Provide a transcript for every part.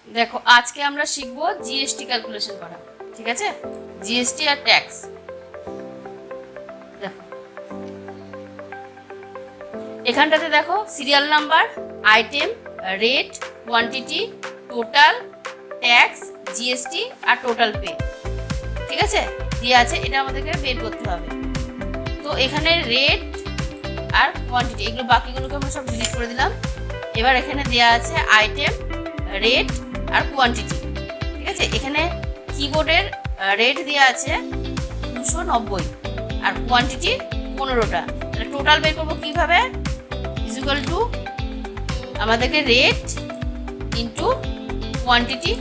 দেখো আজকে আমরা শিখবো জিএসটি ক্যালকুলেশন করা, ঠিক আছে? জিএসটি আর ট্যাক্স। দেখো এখানটাতে দেখো serial number, item, rate, quantity, total, tax, GST আর টোটাল পে, ঠিক আছে? দিয়ে আছে, এটা আমাদেরকে বের করতে হবে। তো এখানে রেট আর কোয়ান্টিটি, এগুলো বাকিগুলোকে আমরা সব ডিলিট করে দিলাম। এবার এখানে দেওয়া আছে আইটেম, রেট আর কোয়ান্টিটি, ঠিক আছে? এখানে কিবোর্ডের রেট দেওয়া আছে 290 আর কোয়ান্টিটি 15টা। তাহলে টোটাল বের করবো কিভাবে? ইজ ইকুয়াল টু আমাদেরকে রেট ইন্টু কোয়ান্টিটি,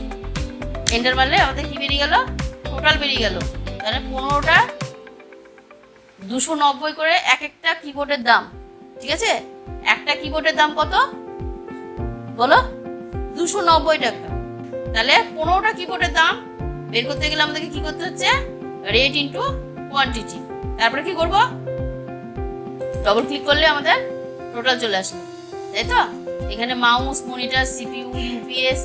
এন্টার মারলে আমাদের কি বেরিয়ে গেল? টোটাল বেরিয়ে গেল। তাহলে 15টা 290 করে এক একটা কিবোর্ডের দাম, ঠিক আছে? একটা কিবোর্ডের দাম কত বলো? 290 টাকা। তাহলে 15টা কিবোর্ডের দাম বের করতে গেলে আমাদেরকে কি করতে হচ্ছে? Rate into quantity. তারপরে কি করব? ডবল ক্লিক করলে আমাদের টোটাল চলে আসবে, তাই তো? এখানে mouse, monitor, CPU, UPS,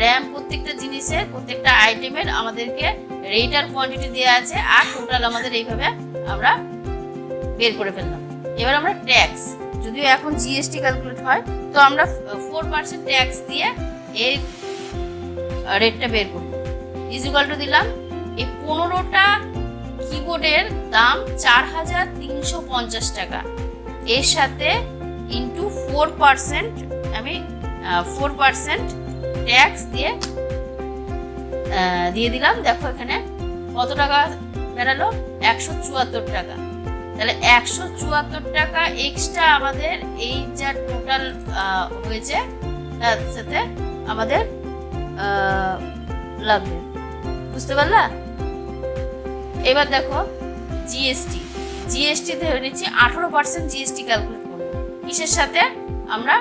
RAM, প্রত্যেকটা জিনিসের প্রত্যেকটা আইটেমের আমাদেরকে রেট আর কোয়ান্টিটি দেওয়া আছে, আর টোটাল আমাদের এইভাবে আমরা বের করে ফেললাম। এবার আমরা ট্যাক্স, যদিও এখন জিএসটি ক্যালকুলেট হয়, তো আমরা 4% ট্যাক্স দিয়ে এই রেটটা বের করব। ইজ ইকুয়াল টু দিলাম, এই 15টা কিবোর্ডের দাম 4350 টাকা, এর সাথে ইন্টু 4% আমি 4% ট্যাক্স দিয়ে দিলাম। দেখো এখানে কত টাকা বেরালো? 174 টাকা। তাহলে 174 টাকা এক্সট্রা আমাদের এই যা টোটাল হয়েছে তার সাথে আমাদের লাগবে, বুঝতে পারলা? এবার দেখো জিএসটি, জিএসটি ধরে নিচ্ছি 18% জিএসটি ক্যালকুলেট করবো। কিসের সাথে? আমরা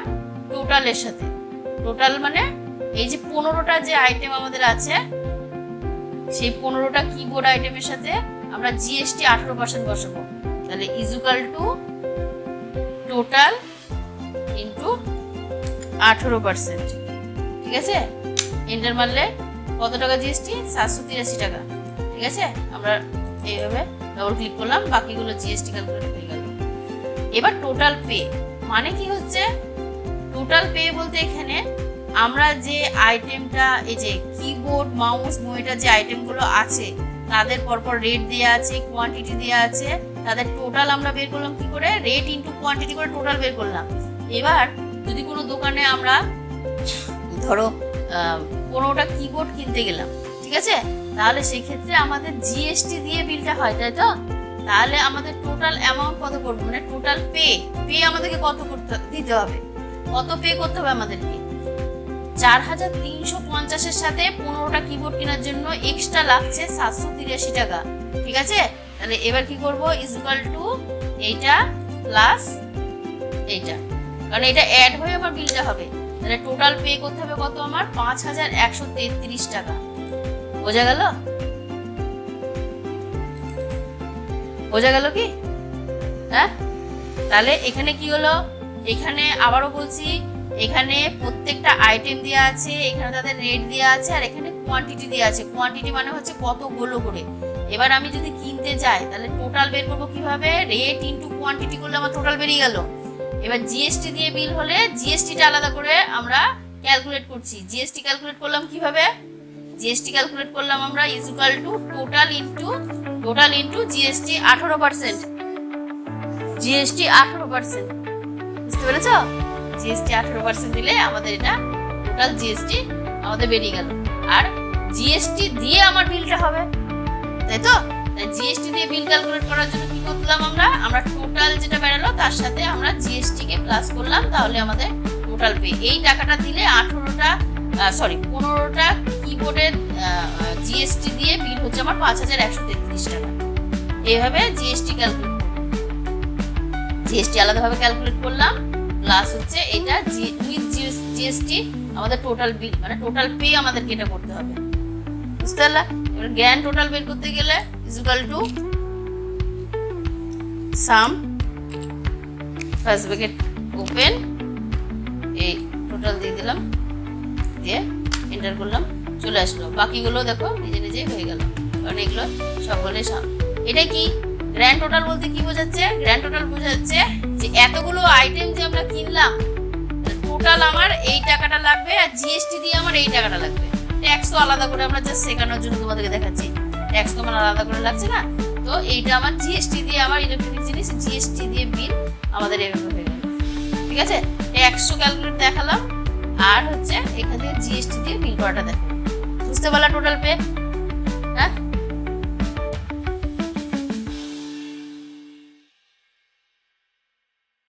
টোটালের সাথে। টোটাল মানে এই যে 15টা যে আইটেম আমাদের আছে, সেই 15টা কিবোর্ড আইটেমের সাথে আমরা জিএসটি 18% বসাবো। তাহলে is equal to total into 18%, ঠিক আছে? এন্টার মারলে কত টাকা জিএসটি? 783 টাকা, ঠিক আছে? আমরা এইভাবে ডবল ক্লিক করলাম, বাকিগুলো জিএসটি ক্যালকুলেট হয়ে গেল। এবার টোটাল পে মানে কি হচ্ছে? টোটাল পে বলতে এখানে আমরা যে আইটেমটা, এই যে কিবোর্ড, মাউস, মনিটর যে আইটেমগুলো আছে তাদের পরপর রেট দেওয়া আছে, কোয়ান্টিটি দেওয়া আছে, তাদের টোটাল আমরা বের করলাম কি করে? রেট ইন্টু কোয়ান্টিটি করে টোটাল বের করলাম। এবার যদি কোনো দোকানে আমরা ধরো 15টা কিবোর্ড কিনতে গেলাম, ঠিক আছে? তাহলে সেই ক্ষেত্রে আমাদের জিএসটি দিয়ে বিলটা হয়, তাই তো? তাহলে আমাদের টোটাল অ্যামাউন্ট কত করবো? মানে টোটাল পে আমাদেরকে কত দিতে হবে? কত পে করতে হবে আমাদেরকে? 4350-এর সাথে 15টা কিবোর্ড কেনার জন্য এক্সট্রা লাগছে 783 টাকা, ঠিক আছে? তাহলে এবার কি করব? ইজ ইকুয়াল টু এইটা প্লাস এইটা, কারণ এটা অ্যাড হয়ে আমার বিলটা হবে। তাহলে টোটাল পে করতে হবে কত? আমার 5133 টাকা। বোঝা গেল? বোঝা গেল কি? হ্যাঁ, তাহলে এখানে কি হলো? এখানে আবারও বলছি, এখানে প্রত্যেকটা আইটেম দেওয়া আছে, এখানে তাদের রেট দেওয়া আছে, আর এখানে কোয়ান্টিটি দেওয়া আছে। কোয়ান্টিটি মানে হচ্ছে কতগুলো করে। এবার আমি যদি কিনতে যাই তাহলে টোটাল বের করবো কিভাবে? রেট ইন্টু কোয়ান্টিটি করলে আমার টোটাল বেরিয়ে গেল। এবার জিএসটি দিয়ে বিল হলে জিএসটিটা আলাদা করে আমরা ক্যালকুলেট করছি। জিএসটি ক্যালকুলেট করলাম কিভাবে? জিএসটি ক্যালকুলেট করলাম আমরা is equal to total into GST 18%। GST 18%, বুঝতে পেরেছো? জিএসটি 18% দিলে আমাদের এটা টোটাল জিএসটি আমাদের বেরিয়ে গেল। আর জিএসটি দিয়ে আমার বিলটা হবে, তাই তো? তাই জিএসটি দিয়ে বিল ক্যালকুলেট করার জন্য কি করলাম? আমরা টোটাল যেটা বেরালো তার সাথে আমরা জিএসটি কে প্লাস করলাম, তাহলে আমাদের টোটাল পে। এই টাকাটা দিলে 15টা কিবোর্ডের জিএসটি দিয়ে বিল হচ্ছে আমার 5133 টাকা। এইভাবে জিএসটি ক্যালকুলেট, জিএসটি আলাদাভাবে ক্যালকুলেট করলাম, প্লাস হচ্ছে এটা উইথ জিএসটি আমাদের টোটাল বিল, মানে টোটাল পে আমাদেরকে এটা করতে হবে, বুঝতে পারলা? এবার গ্র্যান্ড টোটাল বের করতে গেলে is equal to some first bracket open, এই টোটাল দিয়ে দিলাম, দিয়ে এন্টার করলাম, চলে আসলো। বাকিগুলো দেখো নিজে নিজেই হয়ে গেল, কারণ এগুলো সবগুলোই এটা কি গ্র্যান্ড টোটাল বলতে কি বোঝাচ্ছে? গ্র্যান্ড টোটাল বোঝাচ্ছে যে এতগুলো আইটেম যে আমরা কিনলাম, টোটাল আমার এই টাকাটা লাগবে আর জিএসটি দিয়ে আমার এই টাকাটা লাগবে। ট্যাক্স তো আলাদা করে আমরা জাস্ট শেখানোর জন্য তোমাদেরকে দেখাচ্ছি, ট্যাক্স তো আমার আলাদা করে লাগছে না। তো এইটা আমার জিএসটি দিয়ে, আমার ইলেকট্রনিক জিনিস জিএসটি দিয়ে বিল আমাদের এভাবে হয়ে গেল। ঠিক আছে, ট্যাক্সও ক্যালকুলেট দেখালাম আর হচ্ছে এখান থেকে জিএসটি দিয়ে বিল করাটা দেখালাম। বুঝতে পারলা টোটাল পে? হ্যাঁ।